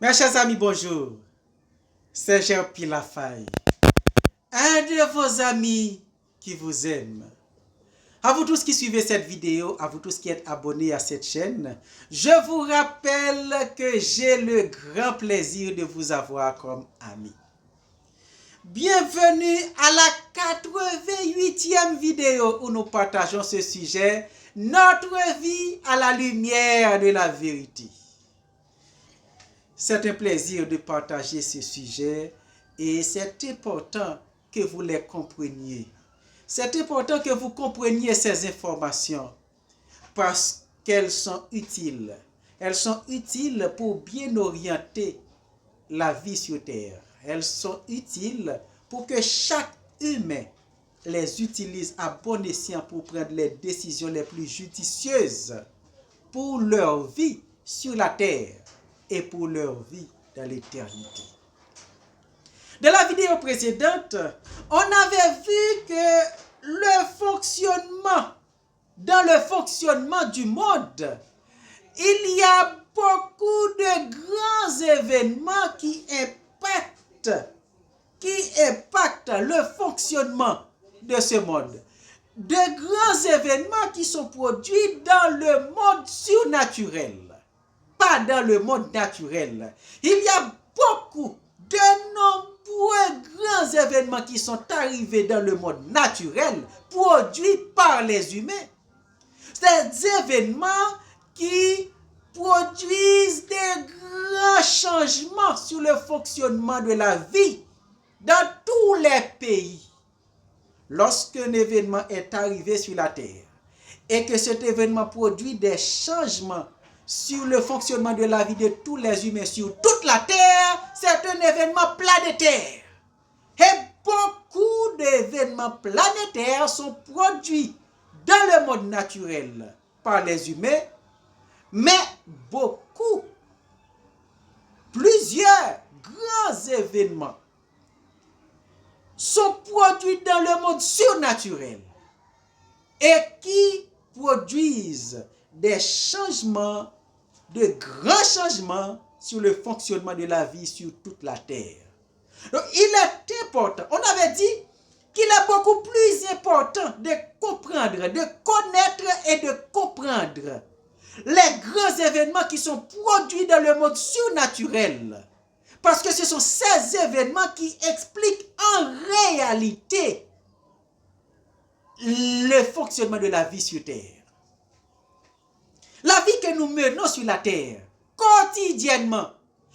Mes chers amis, bonjour. C'est Gérard Pilafaye, un de vos amis qui vous aime. À vous tous qui suivez cette vidéo, à vous tous qui êtes abonnés à cette chaîne, je vous rappelle que j'ai le grand plaisir de vous avoir comme ami. Bienvenue à la 88e vidéo où nous partageons ce sujet, notre vie à la lumière de la vérité. C'est un plaisir de partager ce sujet et c'est important que vous les compreniez. C'est important que vous compreniez ces informations parce qu'elles sont utiles. Elles sont utiles pour bien orienter la vie sur Terre. Elles sont utiles pour que chaque humain les utilise à bon escient pour prendre les décisions les plus judicieuses pour leur vie sur la Terre et pour leur vie dans l'éternité. Dans la vidéo précédente, on avait vu que dans le fonctionnement du monde, il y a beaucoup de grands événements qui impactent le fonctionnement de ce monde. De grands événements qui sont produits dans le monde surnaturel. Pas dans le monde naturel. Il y a beaucoup de nombreux grands événements qui sont arrivés dans le monde naturel, produits par les humains. Ces événements qui produisent des grands changements sur le fonctionnement de la vie dans tous les pays. Lorsqu'un événement est arrivé sur la terre et que cet événement produit des changements sur le fonctionnement de la vie de tous les humains sur toute la terre, c'est un événement planétaire. Et beaucoup d'événements planétaires sont produits dans le monde naturel par les humains, mais plusieurs grands événements sont produits dans le monde surnaturel et qui produisent des changements, de grands changements sur le fonctionnement de la vie sur toute la terre. Donc, il est important, on avait dit qu'il est beaucoup plus important de comprendre, de connaître et de comprendre les grands événements qui sont produits dans le monde surnaturel. Parce que ce sont ces événements qui expliquent en réalité le fonctionnement de la vie sur Terre. La vie que nous menons sur la Terre, quotidiennement,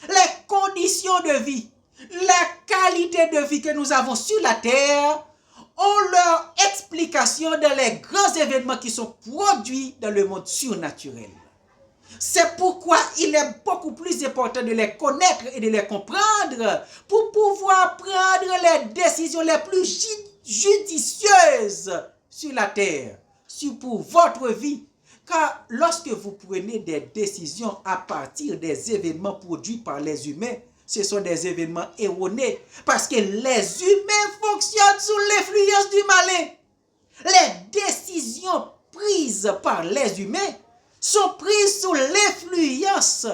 les conditions de vie, la qualité de vie que nous avons sur la Terre ont leur explication dans les grands événements qui sont produits dans le monde surnaturel. C'est pourquoi il est beaucoup plus important de les connaître et de les comprendre pour pouvoir prendre les décisions les plus judicieuses sur la terre, pour votre vie. Car lorsque vous prenez des décisions à partir des événements produits par les humains, ce sont des événements erronés parce que les humains fonctionnent sous l'influence du malin. Les décisions prises par les humains sont prises sous l'influence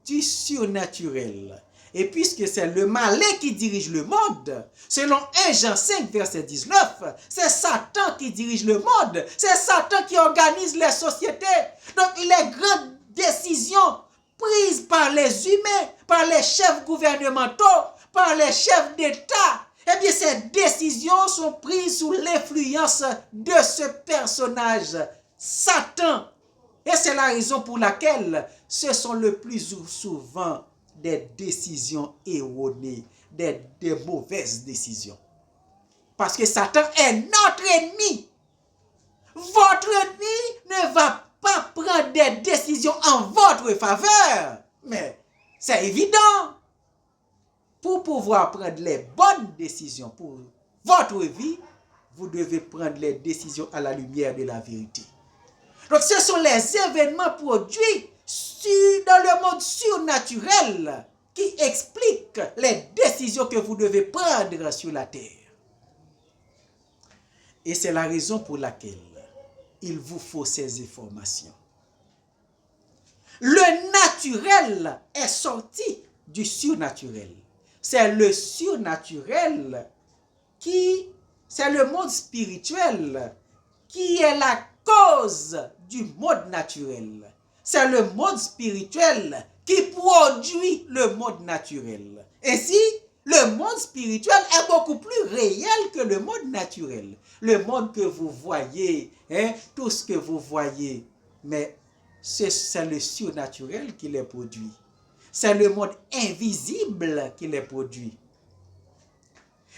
du surnaturel. Et puisque c'est le malin qui dirige le monde, selon 1 Jean 5, verset 19, c'est Satan qui dirige le monde, c'est Satan qui organise les sociétés. Donc les grandes décisions prises par les humains, par les chefs gouvernementaux, par les chefs d'État, eh bien ces décisions sont prises sous l'influence de ce personnage, Satan. Et c'est la raison pour laquelle ce sont le plus souvent des décisions erronées, des mauvaises décisions. Parce que Satan est notre ennemi. Votre ennemi ne va pas prendre des décisions en votre faveur. Mais c'est évident. Pour pouvoir prendre les bonnes décisions pour votre vie, vous devez prendre les décisions à la lumière de la vérité. Donc ce sont les événements produits dans le monde surnaturel qui expliquent les décisions que vous devez prendre sur la terre. Et c'est la raison pour laquelle il vous faut ces informations. Le naturel est sorti du surnaturel. C'est le surnaturel c'est le monde spirituel qui est la cause du monde naturel. C'est le monde spirituel qui produit le monde naturel. Ainsi, le monde spirituel est beaucoup plus réel que le monde naturel. Le monde que vous voyez, tout ce que vous voyez, mais c'est le surnaturel qui les produit. C'est le monde invisible qui les produit.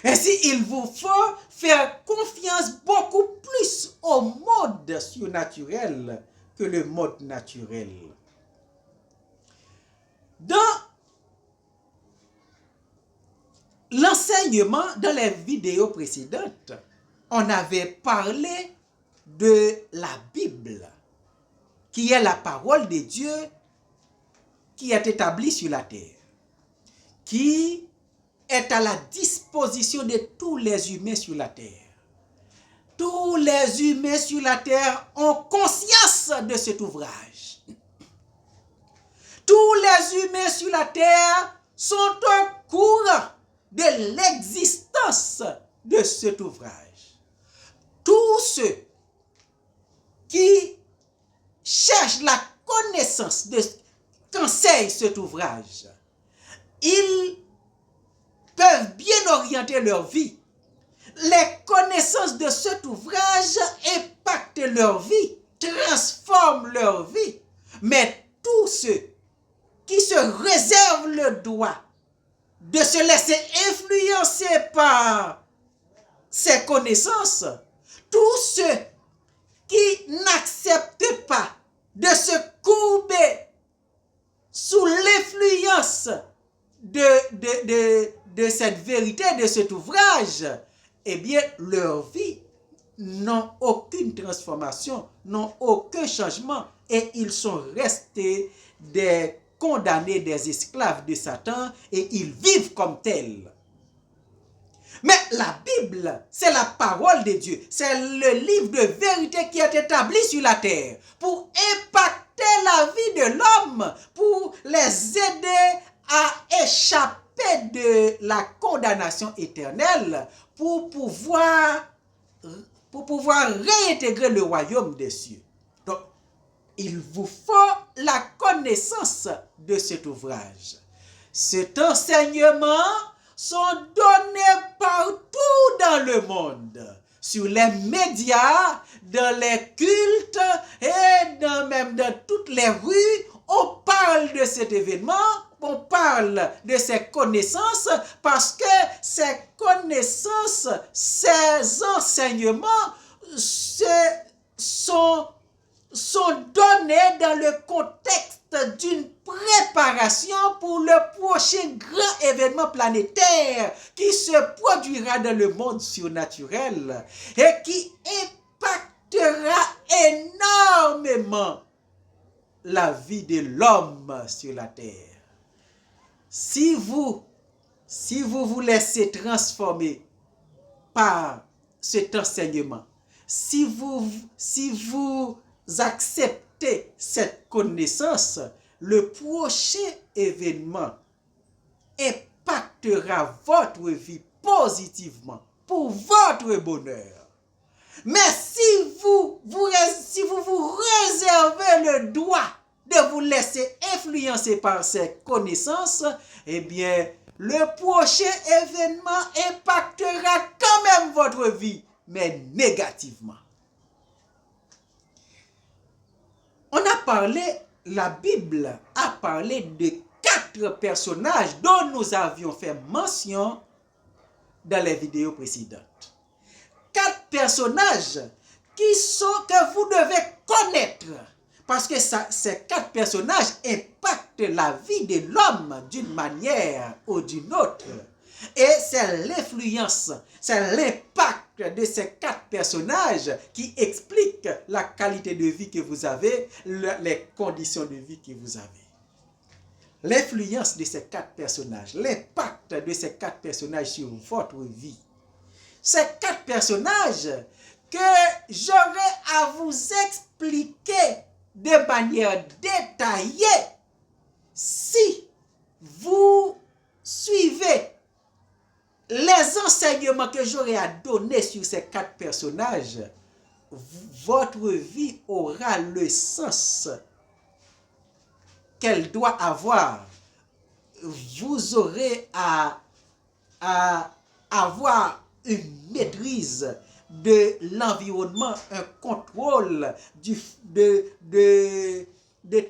Ainsi, il vous faut faire confiance beaucoup plus au monde surnaturel que le monde naturel. Dans l'enseignement, dans les vidéos précédentes, on avait parlé de la Bible, qui est la parole de Dieu qui est établie sur la terre, qui est à la disposition de tous les humains sur la terre. Tous les humains sur la terre ont conscience de cet ouvrage. Tous les humains sur la terre sont au courant de l'existence de cet ouvrage. Tous ceux qui cherchent la connaissance de qu'enseigne cet ouvrage, ils peuvent bien orienter leur vie. Les connaissances de cet ouvrage impactent leur vie, transforment leur vie. Mais tous ceux qui se réservent le droit de se laisser influencer par ces connaissances, tous ceux qui n'acceptent pas de se courber sous l'influence de cette vérité, de cet ouvrage, eh bien, leur vie n'ont aucune transformation, n'ont aucun changement, et ils sont restés des condamnés, des esclaves de Satan, et ils vivent comme tels. Mais la Bible, c'est la parole de Dieu, c'est le livre de vérité qui est établi sur la terre pour impacter la vie de l'homme, pour les aider à échapper de la condamnation éternelle, pour pouvoir réintégrer le royaume des cieux. Donc, il vous faut la connaissance de cet ouvrage. Cet enseignement sont donnés partout dans le monde, sur les médias, dans les cultes et même dans toutes les rues. On parle de cet événement, on parle de ces connaissances, parce que ces connaissances, ces enseignements sont donnés dans le contexte d'une préparation pour le prochain grand événement planétaire qui se produira dans le monde surnaturel et qui impactera énormément la vie de l'homme sur la terre. Si vous vous laissez transformer par cet enseignement, si vous acceptez cette connaissance, le prochain événement impactera votre vie positivement pour votre bonheur. Mais si vous vous réservez le droit de vous laisser influencer par ces connaissances, eh bien, le prochain événement impactera quand même votre vie, mais négativement. La Bible a parlé de 4 personnages dont nous avions fait mention dans les vidéos précédentes. 4 personnages que vous devez connaître, parce que ces 4 personnages impactent la vie de l'homme d'une manière ou d'une autre. Et c'est l'influence, c'est l'impact de ces 4 personnages qui expliquent la qualité de vie que vous avez, les conditions de vie que vous avez. L'influence de ces 4 personnages, l'impact de ces 4 personnages sur votre vie. Ces 4 personnages que j'aurai à vous expliquer de manière détaillée si vous enseignement que j'aurai à donner sur ces 4 personnages, votre vie aura le sens qu'elle doit avoir. Vous aurez à avoir une maîtrise de l'environnement, un contrôle de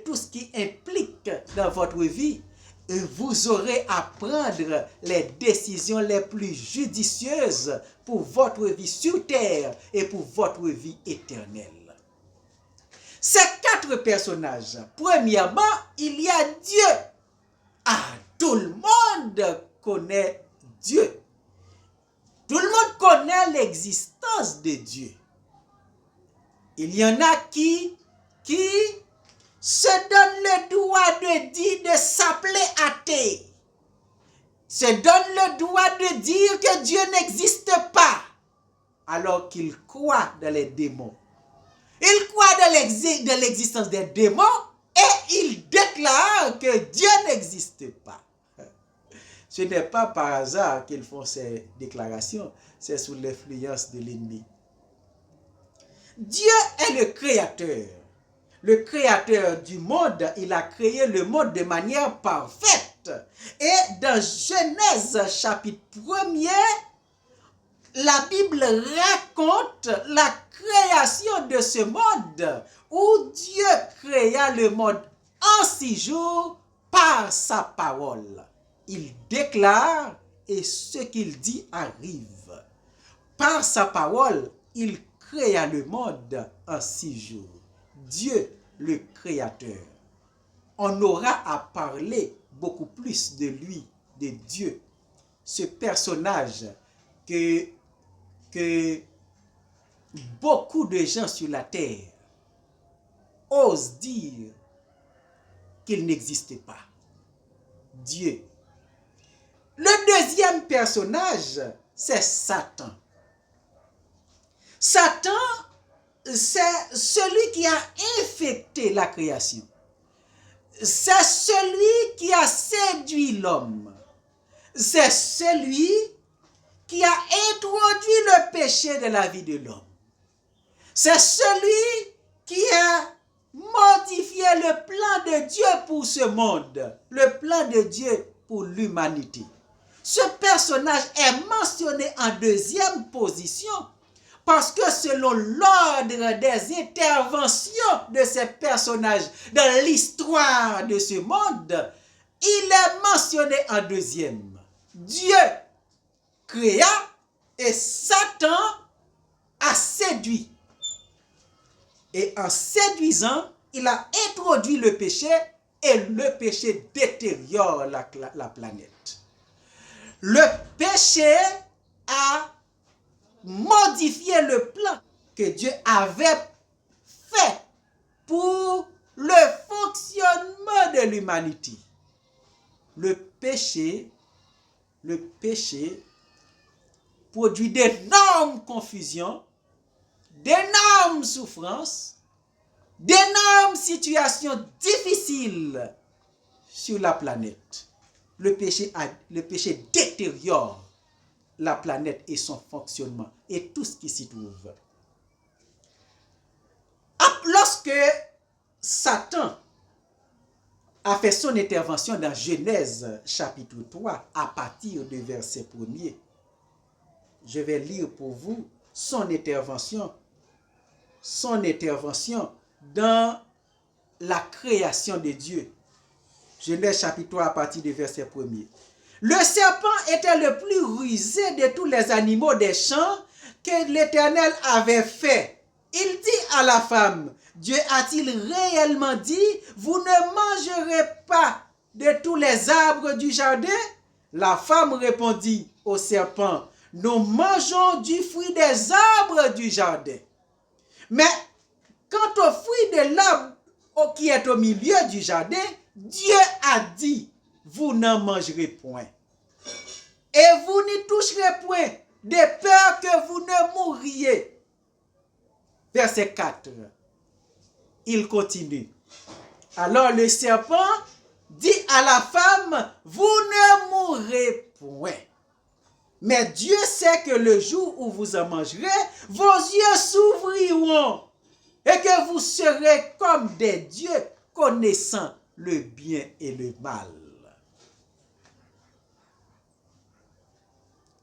tout ce qui implique dans votre vie. Vous aurez à prendre les décisions les plus judicieuses pour votre vie sur terre et pour votre vie éternelle. Ces 4 personnages, premièrement, il y a Dieu. Ah, tout le monde connaît Dieu. Tout le monde connaît l'existence de Dieu. Il y en a qui se donnent le droit de dire, de s'appeler athée. Se donnent le droit de dire que Dieu n'existe pas, alors qu'ils croient dans les démons. Ils croient dans l'existence des démons et ils déclarent que Dieu n'existe pas. Ce n'est pas par hasard qu'ils font ces déclarations, c'est sous l'influence de l'ennemi. Dieu est le créateur du monde. Il a créé le monde de manière parfaite. Et dans Genèse chapitre 1er, la Bible raconte la création de ce monde où Dieu créa le monde en 6 jours par sa parole. Il déclare et ce qu'il dit arrive. Par sa parole, il créa le monde en 6 jours. Dieu, le créateur. On aura à parler beaucoup plus de lui, de Dieu. Ce personnage que beaucoup de gens sur la terre osent dire qu'il n'existait pas. Dieu. Le deuxième personnage, c'est Satan. Satan, c'est celui qui a infecté la création. C'est celui qui a séduit l'homme. C'est celui qui a introduit le péché de la vie de l'homme. C'est celui qui a modifié le plan de Dieu pour ce monde, le plan de Dieu pour l'humanité. Ce personnage est mentionné en deuxième position parce que selon l'ordre des interventions de ces personnages dans l'histoire de ce monde, il est mentionné en deuxième. Dieu créa et Satan a séduit. Et en séduisant, il a introduit le péché et le péché détériore la planète. Le péché a modifié le plan que Dieu avait fait pour le fonctionnement de l'humanité. Le péché produit d'énormes confusions, d'énormes souffrances, d'énormes situations difficiles sur la planète. Le péché détériore la planète et son fonctionnement et tout ce qui s'y trouve. Lorsque Satan a fait son intervention dans Genèse chapitre 3 à partir du verset 1er, je vais lire pour vous son intervention dans la création de Dieu. Genèse chapitre 3 à partir du verset 1er. Le serpent était le plus rusé de tous les animaux des champs que l'Éternel avait fait. Il dit à la femme, Dieu a-t-il réellement dit, vous ne mangerez pas de tous les arbres du jardin? La femme répondit au serpent, nous mangeons du fruit des arbres du jardin. Mais quant au fruit de l'arbre qui est au milieu du jardin, Dieu a dit, vous n'en mangerez point. Et vous n'y toucherez point, de peur que vous ne mouriez. Verset 4. Il continue. Alors le serpent dit à la femme, vous ne mourrez point. Mais Dieu sait que le jour où vous en mangerez, vos yeux s'ouvriront et que vous serez comme des dieux connaissant le bien et le mal.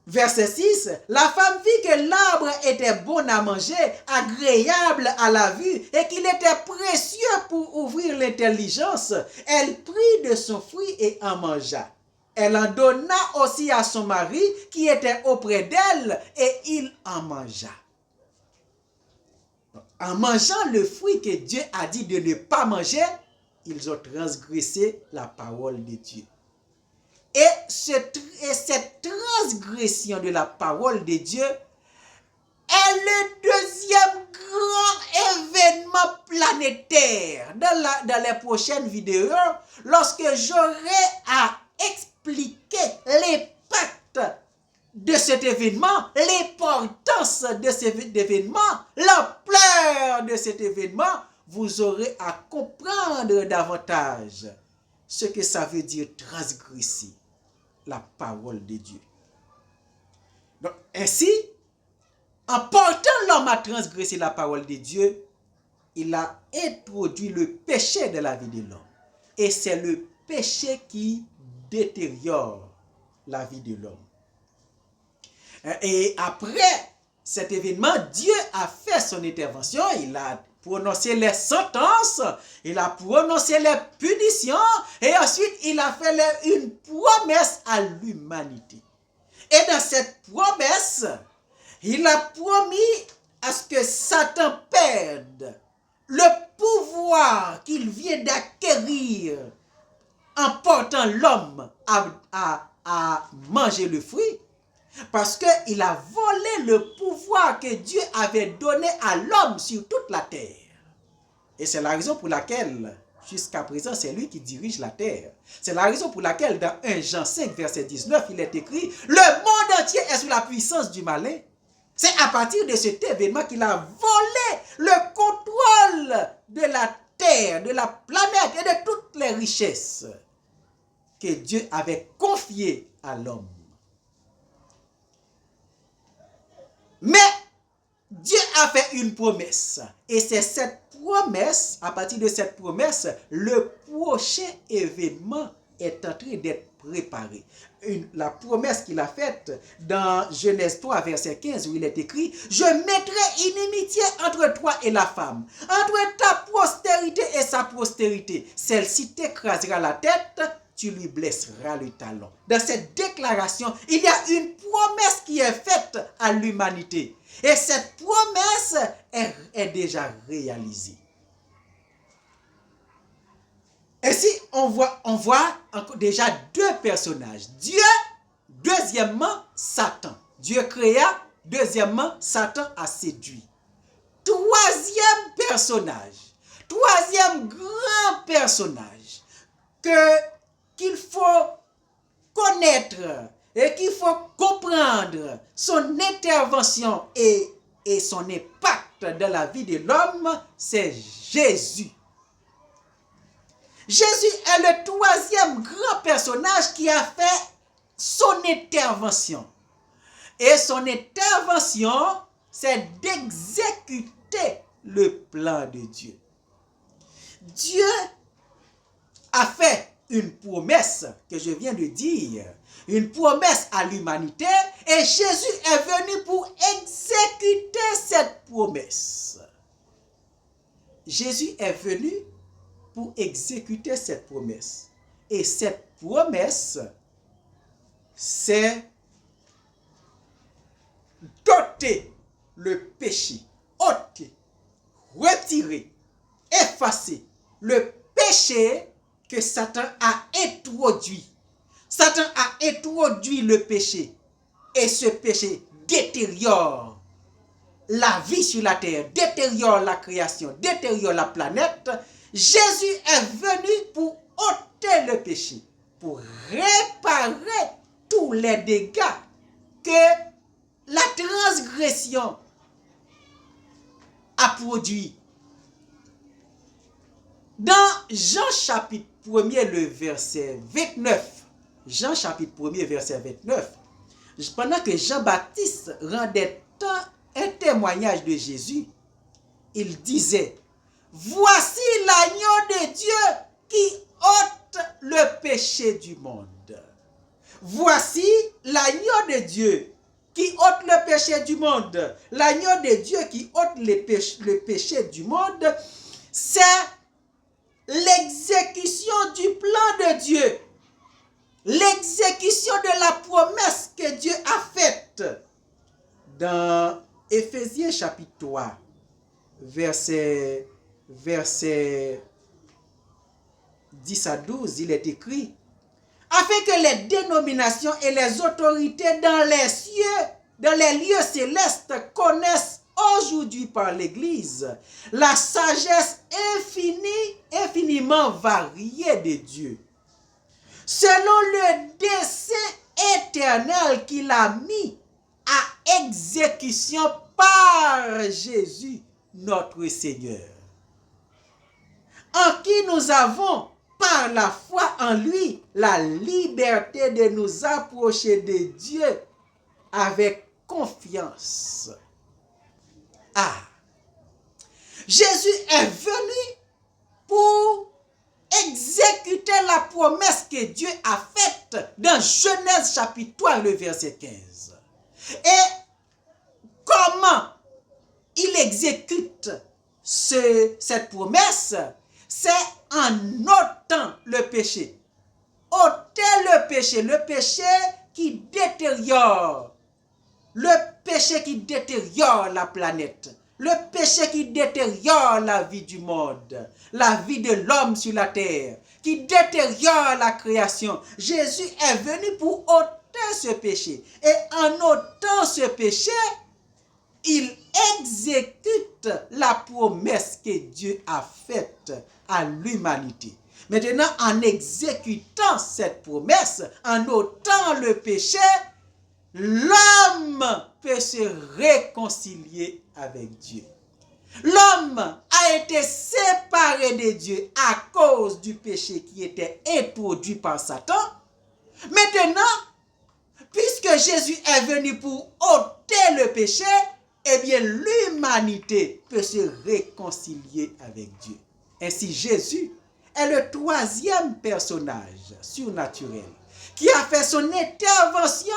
Verset 6, la femme vit que l'arbre était bon à manger, agréable à la vue et qu'il était précieux pour ouvrir l'intelligence. Elle prit de son fruit et en mangea. Elle en donna aussi à son mari qui était auprès d'elle et il en mangea. En mangeant le fruit que Dieu a dit de ne pas manger, ils ont transgressé la parole de Dieu. Et cette transgression de la parole de Dieu est le deuxième grand événement planétaire. Dans les prochaines vidéos, lorsque j'aurai à expliquer l'impact de cet événement, l'importance de cet événement, l'ampleur de cet événement, vous aurez à comprendre davantage ce que ça veut dire transgresser la parole de Dieu. Donc, ainsi, en portant l'homme à transgresser la parole de Dieu, il a introduit le péché de la vie de l'homme. Et c'est le péché qui détériore la vie de l'homme. Et après cet événement, Dieu a fait son intervention, il a prononcé les sentences, il a prononcé les punitions, et ensuite il a fait une promesse à l'humanité. Et dans cette promesse, il a promis à ce que Satan perde le pouvoir qu'il vient d'acquérir en portant l'homme à manger le fruit, parce qu'il a volé le pouvoir que Dieu avait donné à l'homme sur toute la terre. Et c'est la raison pour laquelle, jusqu'à présent, c'est lui qui dirige la terre. C'est la raison pour laquelle, dans 1 Jean 5, verset 19, il est écrit « Le monde entier est sous la puissance du malin ». C'est à partir de cet événement qu'il a volé le contrôle de la terre, de la planète et de toutes les richesses que Dieu avait confiées à l'homme. Mais Dieu a fait une promesse. Et c'est cette promesse, à partir de cette promesse, le prochain événement est en train d'être préparé. La promesse qu'il a faite dans Genèse 3, verset 15, où il est écrit « Je mettrai inimitié entre toi et la femme, entre ta postérité et sa postérité. Celle-ci t'écrasera la tête, tu lui blesseras le talon. » Dans cette déclaration, il y a une promesse qui est faite à l'humanité. Et cette promesse est déjà réalisée. Ainsi, on voit déjà deux personnages. Dieu, deuxièmement, Satan. Dieu créa, deuxièmement, Satan a séduit. Troisième personnage, troisième grand personnage qu'il faut connaître et qu'il faut comprendre son intervention et son impact dans la vie de l'homme, c'est Jésus. Jésus est le troisième grand personnage qui a fait son intervention. Et son intervention, c'est d'exécuter le plan de Dieu. Dieu a fait une promesse que je viens de dire, une promesse à l'humanité, et Jésus est venu pour exécuter cette promesse. Jésus est venu pour exécuter cette promesse. Et cette promesse, c'est d'ôter le péché, ôter, retirer, effacer le péché que Satan a introduit. Satan a introduit le péché et ce péché détériore la vie sur la terre, détériore la création, détériore la planète. Jésus est venu pour ôter le péché, pour réparer tous les dégâts que la transgression a produit. Dans Jean chapitre 1er, le verset 29, Jean chapitre 1er, verset 29, pendant que Jean-Baptiste rendait un témoignage de Jésus, il disait, voici l'agneau de Dieu qui ôte le péché du monde. Voici l'agneau de Dieu qui ôte le péché du monde. L'agneau de Dieu qui ôte le péché du monde, c'est l'exécution du plan de Dieu. L'exécution de la promesse que Dieu a faite. Dans Éphésiens chapitre 3, verset 10 à 12, il est écrit, afin que les dénominations et les autorités dans les cieux, dans les lieux célestes connaissent aujourd'hui par l'Église la sagesse infiniment variée de Dieu, selon le dessein éternel qu'il a mis à exécution par Jésus notre Seigneur, en qui nous avons par la foi en lui la liberté de nous approcher de Dieu avec confiance. Ah, Jésus est venu pour exécuter la promesse que Dieu a faite dans Genèse chapitre 3, le verset 15. Et comment il exécute cette promesse? C'est en ôtant le péché. Ôter le péché qui détériore. Le péché qui détériore la planète. Le péché qui détériore la vie du monde. La vie de l'homme sur la terre. Qui détériore la création. Jésus est venu pour ôter ce péché. Et en ôtant ce péché, il exécute la promesse que Dieu a faite à l'humanité. Maintenant, en exécutant cette promesse, en ôtant le péché, l'homme peut se réconcilier avec Dieu. L'homme a été séparé de Dieu à cause du péché qui était introduit par Satan. Maintenant, puisque Jésus est venu pour ôter le péché, eh bien l'humanité peut se réconcilier avec Dieu. Ainsi, Jésus est le troisième personnage surnaturel qui a fait son intervention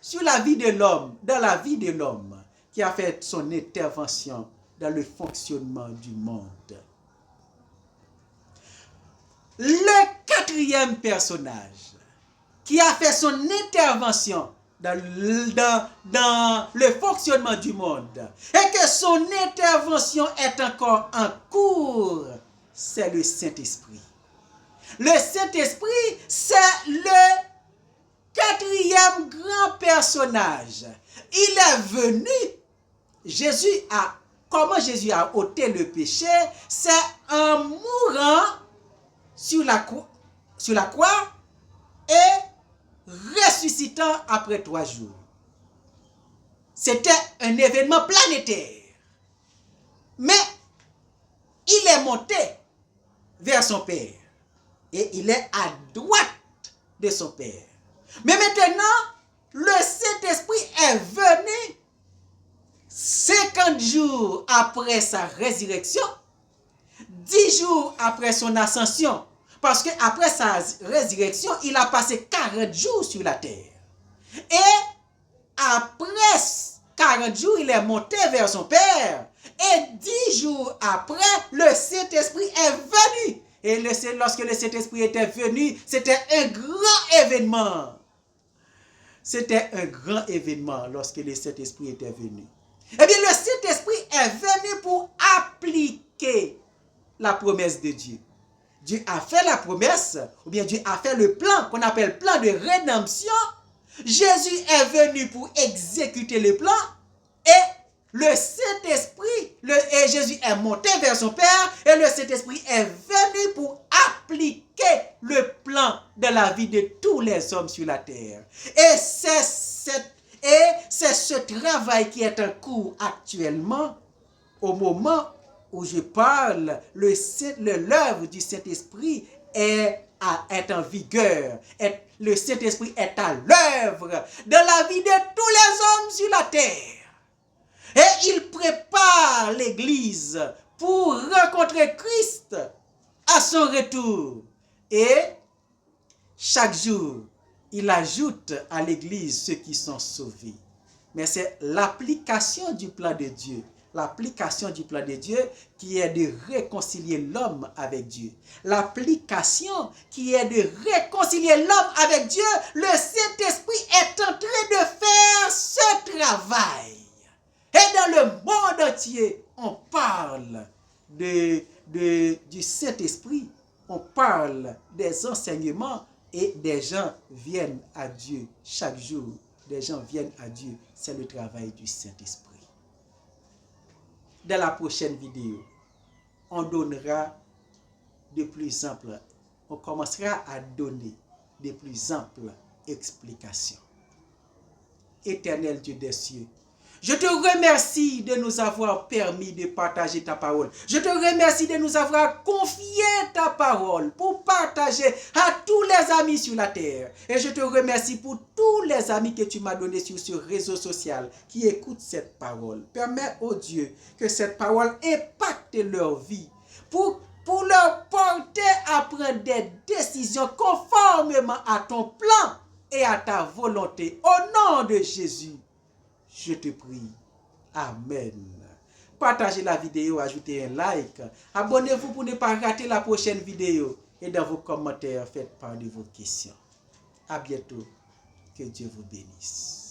sur la vie de l'homme, dans la vie de l'homme, qui a fait son intervention dans le fonctionnement du monde. Le quatrième personnage qui a fait son intervention dans le fonctionnement du monde et que son intervention est encore en cours, c'est le Saint-Esprit. Le Saint-Esprit, c'est le quatrième grand personnage. Il est venu, comment Jésus a ôté le péché? C'est en mourant sur la croix et ressuscitant après 3 jours. C'était un événement planétaire. Mais il est monté vers son Père. Et il est à droite de son Père. Mais maintenant, le Saint-Esprit est venu 50 jours après sa résurrection, 10 jours après son ascension. Parce qu'après sa résurrection, il a passé 40 jours sur la terre. Et après 40 jours, il est monté vers son Père. Et 10 jours après, le Saint-Esprit est venu. Et lorsque le Saint-Esprit était venu, c'était un grand événement. C'était un grand événement lorsque le Saint-Esprit était venu. Eh bien, le Saint-Esprit est venu pour appliquer la promesse de Dieu. Dieu a fait la promesse, ou bien Dieu a fait le plan qu'on appelle plan de rédemption. Jésus est venu pour exécuter le plan et le Saint-Esprit, et Jésus est monté vers son Père et le Saint-Esprit est venu pour appliquer le plan de la vie de tous les hommes sur la terre. Et c'est ce travail qui est en cours actuellement au moment où je parle. L'œuvre du Saint-Esprit est est en vigueur. Le Saint-Esprit est à l'œuvre dans la vie de tous les hommes sur la terre. Et il prépare l'Église pour rencontrer Christ à son retour. Et chaque jour, il ajoute à l'Église ceux qui sont sauvés. Mais c'est l'application du plan de Dieu. L'application du plan de Dieu qui est de réconcilier l'homme avec Dieu. L'application qui est de réconcilier l'homme avec Dieu. Le Saint-Esprit est en train de faire ce travail. Et dans le monde entier, on parle du Saint-Esprit. On parle des enseignements et des gens viennent à Dieu chaque jour. Des gens viennent à Dieu. C'est le travail du Saint-Esprit. Dans la prochaine vidéo, on donnera de plus amples, on commencera à donner de plus amples explications. Éternel Dieu des cieux, je te remercie de nous avoir permis de partager ta parole. Je te remercie de nous avoir confié ta parole pour partager à tous les amis sur la terre. Et je te remercie pour tous les amis que tu m'as donnés sur ce réseau social qui écoutent cette parole. Permets, oh Dieu, que cette parole impacte leur vie pour leur porter à prendre des décisions conformément à ton plan et à ta volonté. Au nom de Jésus, je te prie. Amen. Partagez la vidéo, ajoutez un like. Abonnez-vous pour ne pas rater la prochaine vidéo. Et dans vos commentaires, faites part de vos questions. À bientôt. Que Dieu vous bénisse.